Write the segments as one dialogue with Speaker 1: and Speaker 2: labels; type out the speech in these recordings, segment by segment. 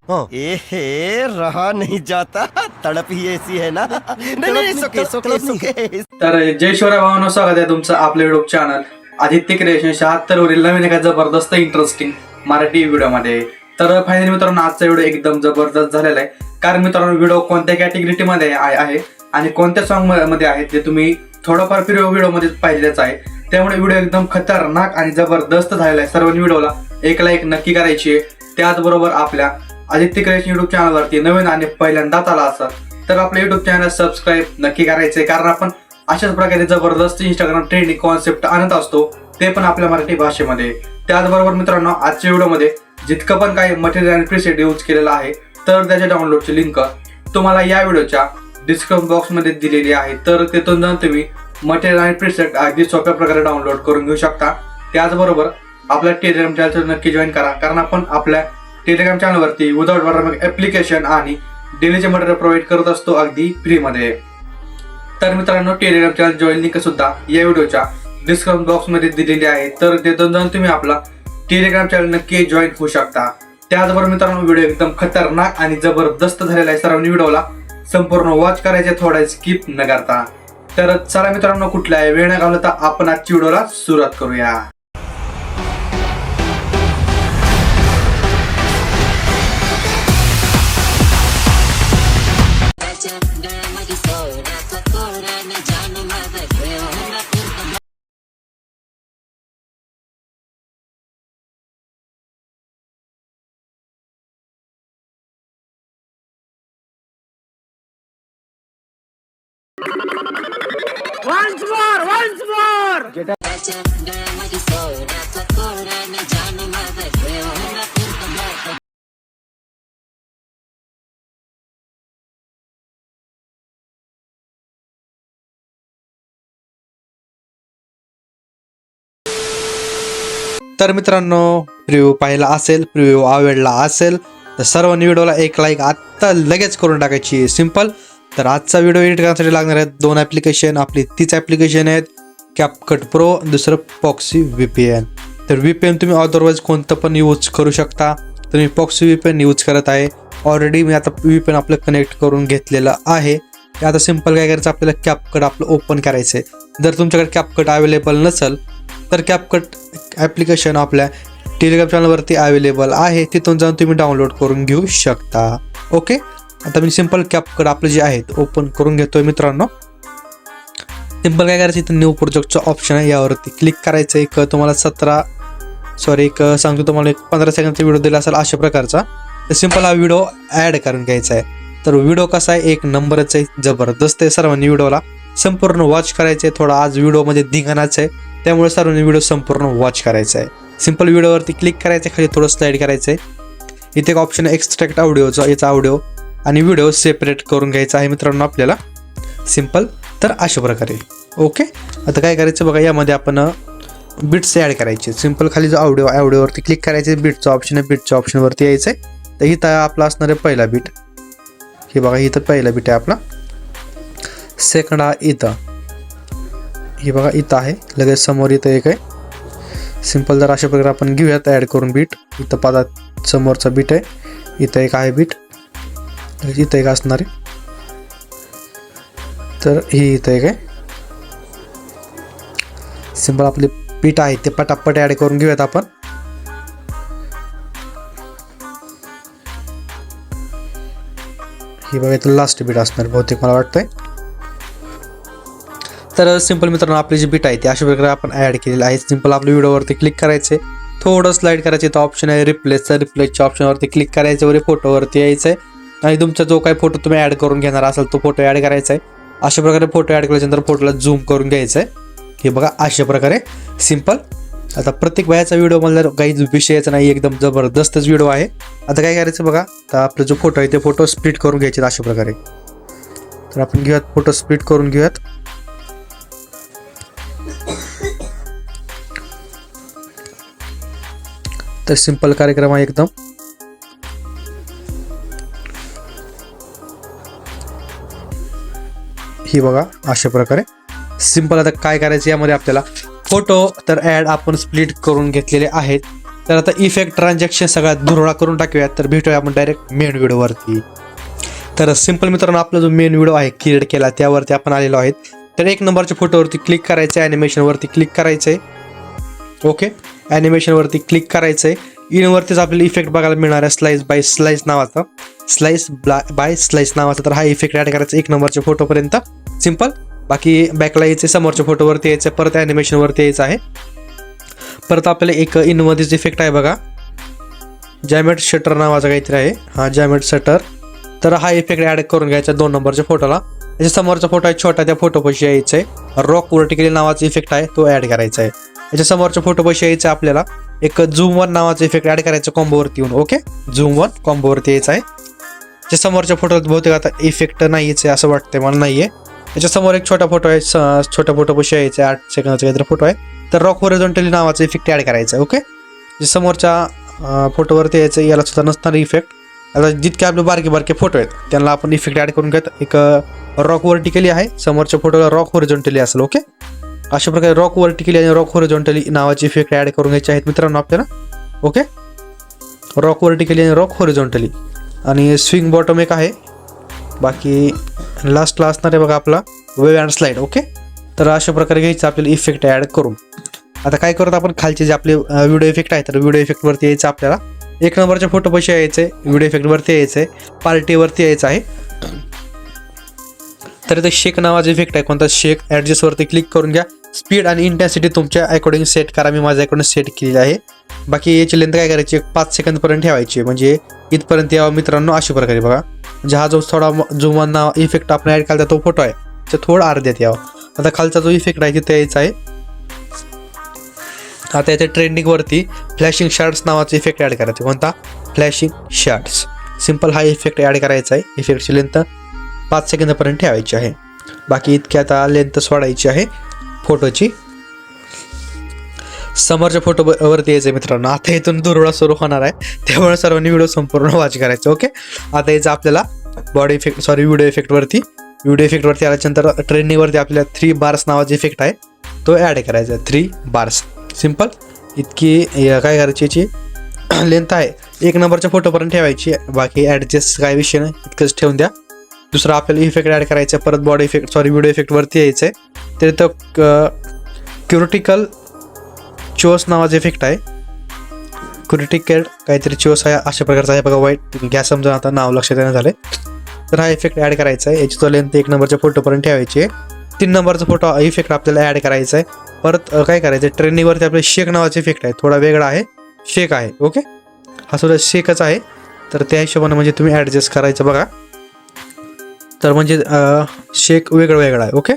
Speaker 1: रहा नहीं जाता, तड़प ही ऐसी है ना। नहीं, सुके।
Speaker 2: तर जय शिवराय भावांनो, स्वागत आहे तुमचं आपल्या युट्यूब चॅनल आदित्य क्रिएशन 76 वरील नवीन एका जबरदस्त इंटरेस्टिंग मराठी व्हिडिओ मध्ये. तर फायनली मित्रांनो, आजचा व्हिडिओ एकदम जबरदस्त झालेला आहे. कारण मित्रांनो, व्हिडिओ कोणत्या कॅटेगरी मध्ये आहे आणि कोणत्या सॉन्ग मध्ये आहे ते तुम्ही थोडंफार व्हिडिओ मध्ये पाहिलेच आहे. त्यामुळे व्हिडिओ एकदम खतरनाक आणि जबरदस्त झालेला आहे. सर्वांनी व्हिडिओला एक लाईक नक्की करायची आहे. त्याचबरोबर आपल्या आदित्य क्रिएशन युट्यूब चॅनलवरती नवीन आणि पहिल्यांदाच आला असेल तर आपल्या युट्यूब चॅनल सबस्क्राईब नक्की करायचंय. कारण आपण अशाच प्रकारे जबरदस्त इंस्टाग्राम ट्रेंडिंग कॉन्सेप्ट आणत असतो, ते पण आपल्या मराठी भाषेमध्ये. त्याचबरोबर मित्रांनो, आजच्या व्हिडिओमध्ये जितकं पण काही मटेरियल आणि प्रीसेट यूज केलेलं आहे तर त्याच्या डाउनलोडची लिंक तुम्हाला या व्हिडिओच्या डिस्क्रिप्शन बॉक्स मध्ये दिलेली आहे. तर तिथून जाऊन तुम्ही मटेरियल आणि प्रीसेट अगदी सोप्या प्रकारे डाउनलोड करून घेऊ शकता. त्याचबरोबर आपल्या टेलिग्राम चॅनल नक्की जॉईन करा, कारण आपण आपल्या टेलिग्राम चॅनलवरती विदाउट वॉटरमार्क ऍप्लिकेशन आणि डेलीचे मटेरियल प्रोव्हाइड करत असतो अगदी फ्री मध्ये. तर मित्रांनो, टेलिग्राम चॅनल जॉईन लिंक सुद्धा या व्हिडिओच्या डिस्क्रिप्शन बॉक्स मध्ये दिलेली आहे. तर तिथून जाऊन तुम्ही आपला टेलिग्राम चॅनल नक्की जॉईन होऊ शकता. त्याचबरोबर मित्रांनो, व्हिडिओ एकदम खतरनाक आणि जबरदस्त झालेला आहे. सर्वांनी व्हिडिओला संपूर्ण वॉच करायचे, थोडा स्किप न करता. तर चला मित्रांनो, कुठल्याही वेळ न घालवता आपण आजची व्हिडिओला सुरुवात करूया.
Speaker 3: Once more.
Speaker 4: तर मित्रांनो, प्रिव्ह्यू पाहिला असेल, प्रिव्ह्यू आवडला असेल तर सर्वांनी व्हिडिओला एक लाईक आत्ता लगेच करून टाकायची. सिंपल. तर आजचा व्हिडिओ एडिट करण्यासाठी लागणार आहेत 2 ॲप्लिकेशन. आपली तीच ॲप्लिकेशन आहेत, कॅपकट प्रो, दुसरं पॉक्सी VPN. तर VPN तुम्ही अदरवाईज कोणतं पण यूज करू शकता. तर मी पॉक्सी VPN यूज करत आहे. ऑलरेडी मी आता VPN आपलं कनेक्ट करून घेतलेलं आहे. आता सिंपल काय करायचं, आपल्याला कॅपकट आपलं ओपन करायचं आहे. जर तुमच्याकडे कॅपकट अवेलेबल नसेल तर कॅपकट ॲप्लिकेशन आपल्या टेलिग्राम चॅनलवरती अवेलेबल आहे, तिथून जाऊन तुम्ही डाउनलोड करून घेऊ शकता. ओके. आता मी सिंपल कॅपकट आपलं जे आहे ओपन करून घेतोय. मित्रांनो, सिंपल काय करायचं, इथं न्यू प्रोजेक्टचं ऑप्शन आहे, यावरती क्लिक करायचं. तुम्हाला सांगतो तुम्हाला 15 सेकंडचा व्हिडिओ दिला असेल अशा प्रकारचा. तर सिंपल हा व्हिडिओ ॲड करून घ्यायचा आहे. तर व्हिडिओ कसा आहे, एक नंबरच आहे, जबरदस्त आहे. सर्वांनी व्हिडिओला संपूर्ण वॉच करायचं आहे. थोडा आज व्हिडिओमध्ये धिंगाणाच आहे, त्यामुळे सर्वांनी व्हिडिओ संपूर्ण वॉच करायचा आहे. सिंपल व्हिडिओवरती क्लिक करायचं, खाली थोडं स्लाईड करायचं आहे. इथे एक ऑप्शन आहे एक्स्ट्रॅक्ट ऑडिओचा, याचा ऑडिओ आणि व्हिडिओ सेपरेट करून घ्यायचा आहे मित्रांनो आपल्याला. सिंपल. तर अशा प्रकारे. ओके. आता काय करायचं बघा, यामध्ये आपण बिट्स ॲड करायचे. सिंपल खाली जो ऑडिओवरती क्लिक करायचे, बिटचं ऑप्शन आहे, बिटच्या ऑप्शनवरती यायचं आहे. तर इथं आपला असणार आहे पहिला बीट. हे बघा, इथं पहिला बीट आहे आपला. सेकंड हा इथं, हे बघा इथं आहे. लगेच समोर इथं एक आहे. सिंपल. जर अशा प्रकारे आपण घेऊयात ॲड करून बीट. इथं 5 समोरचा बीट आहे, इथं एक आहे बीट, इथं एक असणार आहे. तर ही इथं एक आहे. सिंपल आपले बीट आहे ते पटापट ॲड करून घेऊयात आपण. ही बघा, इथं लास्ट बीट असणार बहुतेक मला वाटतंय. तर सिंपल मित्रांनो, आपली जी बीट आहे ती अशा प्रकारे आपण ॲड केलेली आहे. सिंपल आपल्या व्हिडिओवरती क्लिक करायचे, थोडं स्लाईड करायचे. तो ऑप्शन आहे रिप्लेसच्या ऑप्शनवरती क्लिक करायचं, वरी फोटोवरती यायचं आहे आणि तुमचा जो काही फोटो तुम्ही ॲड करून घेणार असाल तो फोटो ॲड करायचा आहे. अशा प्रकारे फोटो ॲड केल्यानंतर फोटोला झूम करून घ्यायचं आहे. हे बघा अशा प्रकारे. सिंपल. आता प्रत्येक वयाचा व्हिडिओ मला काही विषयाचा नाही, एकदम जबरदस्तच व्हिडिओ आहे. आता काय करायचं बघा, तर आपला जो फोटो आहे ते फोटो स्प्लिट करून घ्यायचे अशा प्रकारे. तर आपण घेऊयात, फोटो स्प्लिट करून घेऊयात. तर सिंपल कार्यक्रम आहे एकदम. ही बघा अशा प्रकारे. सिंपल. आता काय करायचं, यामध्ये आपल्याला फोटो तर ॲड आपण स्प्लिट करून घेतलेले आहेत. तर आता इफेक्ट ट्रान्झॅक्शन सगळ्यात धुरळा करून टाकूयात. तर भेटूया आपण डायरेक्ट मेन व्हिडिओवरती. तर सिंपल मित्रांनो, आपला जो मेन व्हिडिओ आहे क्रिएट केला त्यावरती आपण आलेलो आहेत. तर 1 नंबरच्या फोटोवरती क्लिक करायचं आहे, ॲनिमेशनवरती क्लिक करायचं आहे. ओके, ॲनिमेशनवरती क्लिक करायचं आहे. इनवरतीच आपल्याला इफेक्ट बघायला मिळणार आहे स्लाइस बाय स्लाइस नावाचा, तर हा इफेक्ट ॲड करायचा 1 नंबरच्या फोटोपर्यंत. सिंपल. बाकी बॅकला यायचं, समोरच्या फोटोवरती यायचं, परत ॲनिमेशनवरती यायचं आहे. परत आपल्याला एक इनमध्येच इफेक्ट आहे बघा, जॅमेट शटर नावाचा काहीतरी आहे. हा जॅमेट शटर. तर हा इफेक्ट ॲड करून घ्यायचा 2 नंबरच्या फोटोला. त्याच्या समोरचा फोटो आहे छोटा, त्या फोटोपाशी यायचं आहे. रॉक वर्टिकली नावाचा इफेक्ट आहे, तो ॲड करायचा आहे. त्याच्या समोरच्या फोटोपाशी यायचं आपल्याला एक झूम 1 नावाचा इफेक्ट ॲड करायचा कॉम्बोवरती येऊन. ओके, झूम 1 कॉम्बोवरती यायचं आहे. त्याच्या समोरच्या फोटोत बहुतेक आता इफेक्ट नाहीच आहे असं वाटतंय मला, नाही आहे. त्याच्यासमोर एक छोटा फोटो आहे, छोट्या फोटोपाशी यायचं आहे, 8 सेकंदाचा काहीतरी फोटो आहे. तर रॉक हॉरिझॉन्टली नावाचा इफेक्ट ॲड करायचा आहे. ओके, समोरच्या फोटोवरती यायचं, याला सुद्धा नसणार इफेक्ट. आता जितके आपले बारके फोटो आहेत त्यांना आपण इफेक्ट ॲड करून घेत. एक रॉक वर्टिकली आहे, समोरच्या फोटोला रॉक हॉरिझॉन्टली असेल. ओके, अशा प्रकारे रॉक वर्टिकली आणि रॉक हॉरिझॉन्टली नावाचे इफेक्ट ॲड करून घ्यायचे आहेत मित्रांनो आपल्याला. ओके, रॉक वर्टिकली आणि रॉक हॉरिझॉन्टली. आणि स्विंग बॉटम एक आहे. बाकी लास्टला असणार आहे बघा आपला वेव अँड स्लाइड. ओके, तर अशा प्रकारे घ्यायचं आपल्याला इफेक्ट ॲड करून. आता काय करत आपण खालचे जे आपले व्हिडिओ इफेक्ट आहे, तर व्हिडिओ इफेक्टवरती यायचं आपल्याला. 1 नंबरच्या फोटोपाशी यायचं आहे, व्हिडिओ इफेक्टवरती यायचं आहे, पार्टीवरती यायचं आहे. तर इथे शेक नावाचा इफेक्ट आहे, कोणता शेक. ॲडजस्टवरती क्लिक करून घ्या. स्पीड आणि इंटेन्सिटी तुमच्या अकॉर्डिंग सेट करा, मी माझ्या अकॉर्डिंग सेट केलेली आहे. बाकी याची लेंथ काय करायची, 5 सेकंदपर्यंत ठेवायची, म्हणजे इथपर्यंत यावं मित्रांनो. अशा प्रकारे बघा, म्हणजे हा जो थोडा झूम नाव इफेक्ट आपण ॲड केला तो फोटो आहे तो थोडा अर्ध्यात यावं. आता खालचा जो इफेक्ट आहे तिथे यायचा आहे. आता याच्या ट्रेंडिंगवरती फ्लॅशिंग शॉट्स नावाचा इफेक्ट ॲड करायचा. कोणता, फ्लॅशिंग शॉट्स. सिंपल हा इफेक्ट ॲड करायचा आहे. इफेक्टची लेंथ 5 सेकंदापर्यंत ठेवायची आहे. बाकी इतकी आता लेंथ सोडायची आहे फोटोची. समोरच्या फोटोवरती यायचं मित्रांनो. आता इथून धुरळा सुरू होणार आहे, त्यामुळे सर्वांनी व्हिडिओ संपूर्ण वॉच करायचं. ओके, आता यायचं आपल्याला व्हिडिओ इफेक्टवरती आल्याच्यानंतर ट्रेंडिंगवरती आपल्याला 3 बार्स नावाचा इफेक्ट आहे, तो ॲड करायचा आहे. 3 बार्स. सिंपल. इतकी काय करायची, याची लेंथ आहे 1 नंबरच्या फोटोपर्यंत ठेवायची. बाकी ॲडजस्ट काय विषय नाही, इतकंच ठेवून द्या. दुसरा आपल्याला इफेक्ट ॲड करायचं आहे. परत व्हिडिओ इफेक्टवरती यायचं आहे. तर इथं क्रिटिकल चोस नावाचा इफेक्ट आहे. क्रिटिकल काहीतरी चोस आहे, अशा प्रकारचा आहे बघा. वाईट घ्या समजा, आता नाव लक्षात येणं झालं. तर हा इफेक्ट ॲड करायचा आहे. याची तो लेंथ 1 नंबरच्या फोटोपर्यंत ठेवायची आहे. 3 नंबरचा फोटो इफेक्ट आपल्याला ॲड करायचा आहे. परत काय करायचं, ट्रेंडिंगवरती आपल्या शेक नावाचा इफेक्ट आहे, थोडा वेगळा आहे, शेक आहे. ओके, हा सुद्धा शेकच आहे. तर त्या हिशोबाने म्हणजे तुम्ही ॲडजस्ट करायचं बघा. तर म्हणजे शेक वेगळा आहे. ओके,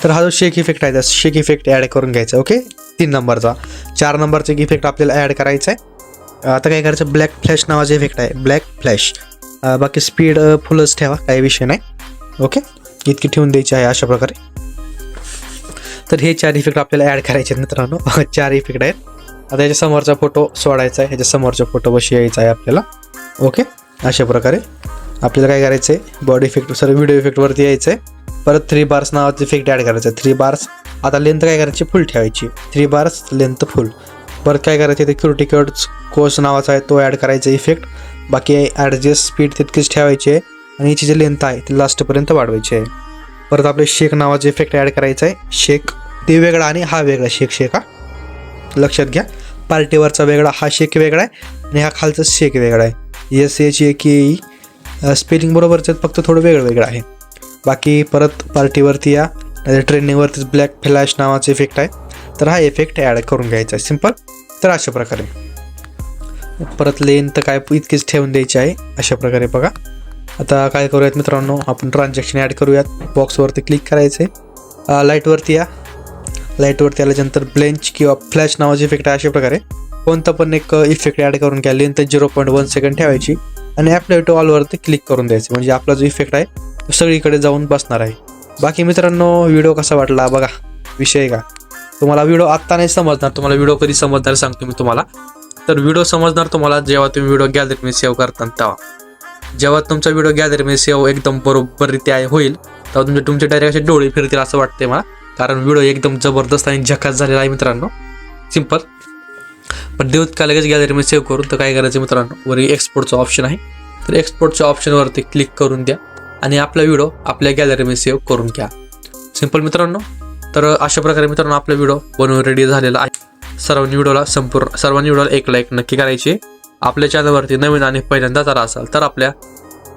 Speaker 4: तर हा जो शेक इफेक्ट आहे त्या शेक इफेक्ट ॲड करून घ्यायचा. ओके, 3 नंबरचा. 4 नंबरचा एक इफेक्ट आपल्याला ॲड करायचा आहे. आता काय करायचं, ब्लॅक फ्लॅश नावाचा इफेक्ट आहे, ब्लॅक फ्लॅश. बाकी स्पीड फुलच ठेवा, काही विषय नाही. ओके, इतकी ठेवून द्यायची आहे अशा प्रकारे. तर हे 4 इफेक्ट आपल्याला ॲड करायचे आहेत मित्रांनो. 4 इफेक्ट आहेत. आता याच्या समोरचा फोटो सोडायचा आहे, ह्याच्या समोरच्या फोटोपाशी यायचा आहे आपल्याला. ओके, अशा प्रकारे आपल्याला काय करायचं आहे, व्हिडिओ इफेक्टवरती यायचं आहे. परत 3 बार्स नावाचं इफेक्ट ॲड करायचं आहे. 3 बार्स. आता लेंथ काय करायची, फुल ठेवायची. 3 बार्स लेंथ फुल. परत काय करायचं, ते क्रिटिकल कोर्स नावाचा आहे तो ॲड करायचा इफेक्ट. बाकी ॲडजस्ट स्पीड तितकीच ठेवायची आहे आणि याची जी लेंथ आहे ती लास्टपर्यंत वाढवायची आहे. परत आपले शेक नावाचा इफेक्ट ॲड करायचा आहे. शेक ते वेगळा आणि हा वेगळा शेक हा लक्षात घ्या. पार्टीवरचा वेगळा, हा शेक वेगळा आहे आणि हा खालचा शेक वेगळा आहे. SHAKE स्पेलिंग बरोबरच आहेत, फक्त थोडं वेगळं आहे. बाकी परत पार्टीवरती या, ट्रेंडिंगवरतीच ब्लॅक फ्लॅश नावाचा इफेक्ट आहे, तर हा इफेक्ट ॲड करून घ्यायचा आहे. सिंपल. तर अशा प्रकारे परत लेंथ काय इतकीच ठेवून द्यायची आहे अशा प्रकारे बघा. आता काय करूयात मित्रांनो, आपण ट्रान्झॅक्शन ॲड करूयात. बॉक्सवरती क्लिक करायचं आहे. लाईटवरती या. लाईटवरती आल्याच्यानंतर ब्लेंच किंवा फ्लॅश नावाचे इफेक्ट आहे. अशा प्रकारे कोणता पण एक इफेक्ट ॲड करून घ्या. लेंथ 0.1 सेकंड ठेवायची आणि ॲप्लाय टू ऑलवरती क्लिक करून द्यायचं, म्हणजे आपला जो इफेक्ट आहे तो सगळीकडे जाऊन बसणार आहे. बाकी मित्रांनो, व्हिडिओ कसा वाटला बघा. विषय का, तुम्हाला व्हिडिओ आत्ता नाही समजणार, तुम्हाला व्हिडिओ कधी समजणार सांगतो मी तुम्हाला. तर व्हिडिओ समजणार तुम्हाला जेव्हा तुम्ही व्हिडिओ गॅलरीमध्ये सेव्ह करता तेव्हा. जेव्हा तुमचा व्हिडिओ गॅलरीमध्ये सेव्ह एकदम बरोबररित्या होईल तेव्हा तुमचे डायरेक्ट असे डोळे फिरतील असं वाटते मला, कारण व्हिडिओ एकदम जबरदस्त आणि झकास झालेला आहे मित्रांनो. सिंपल. पण देऊत का लगेच गॅलरीमध्ये सेव्ह करून तर काय करायचं मित्रांनो, वरी एक्सपोर्टचं ऑप्शन आहे, तर एक्सपोर्टच्या ऑप्शनवरती क्लिक करून द्या आणि आपला व्हिडिओ आपल्या गॅलरीमध्ये सेव्ह करून घ्या. सिंपल मित्रांनो. तर अशा प्रकारे मित्रांनो आपला व्हिडिओ बनवून रेडी झालेला आहे. सर्वांनी व्हिडिओला एक लाईक नक्की करायची. आपल्या चॅनलवरती नवीन आणि पहिल्यांदा जर असाल तर आपल्या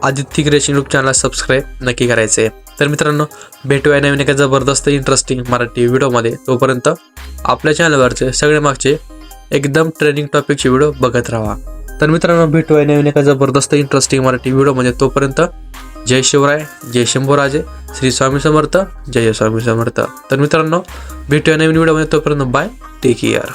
Speaker 4: आदित्य क्रिएशन यूट्यूब चॅनलला सबस्क्राईब नक्की करायचे. तर मित्रांनो भेटूया नवीन एका जबरदस्त इंटरेस्टिंग मराठी व्हिडिओमध्ये. तोपर्यंत आपल्या चॅनलवरचे सगळे मागचे एकदम ट्रेंडिंग टॉपिकचे व्हिडिओ बघत राहा. तर मित्रांनो भेटूया नवीन एका जबरदस्त इंटरेस्टिंग मराठी व्हिडिओमध्ये. तोपर्यंत जय शिवराय, जय शंभूराजे, श्री स्वामी समर्थ, जय स्वामी समर्थ. तर मित्रांनो भेटूया नवीन व्हिडिओमध्ये. तोपर्यंत बाय, टेक केअर.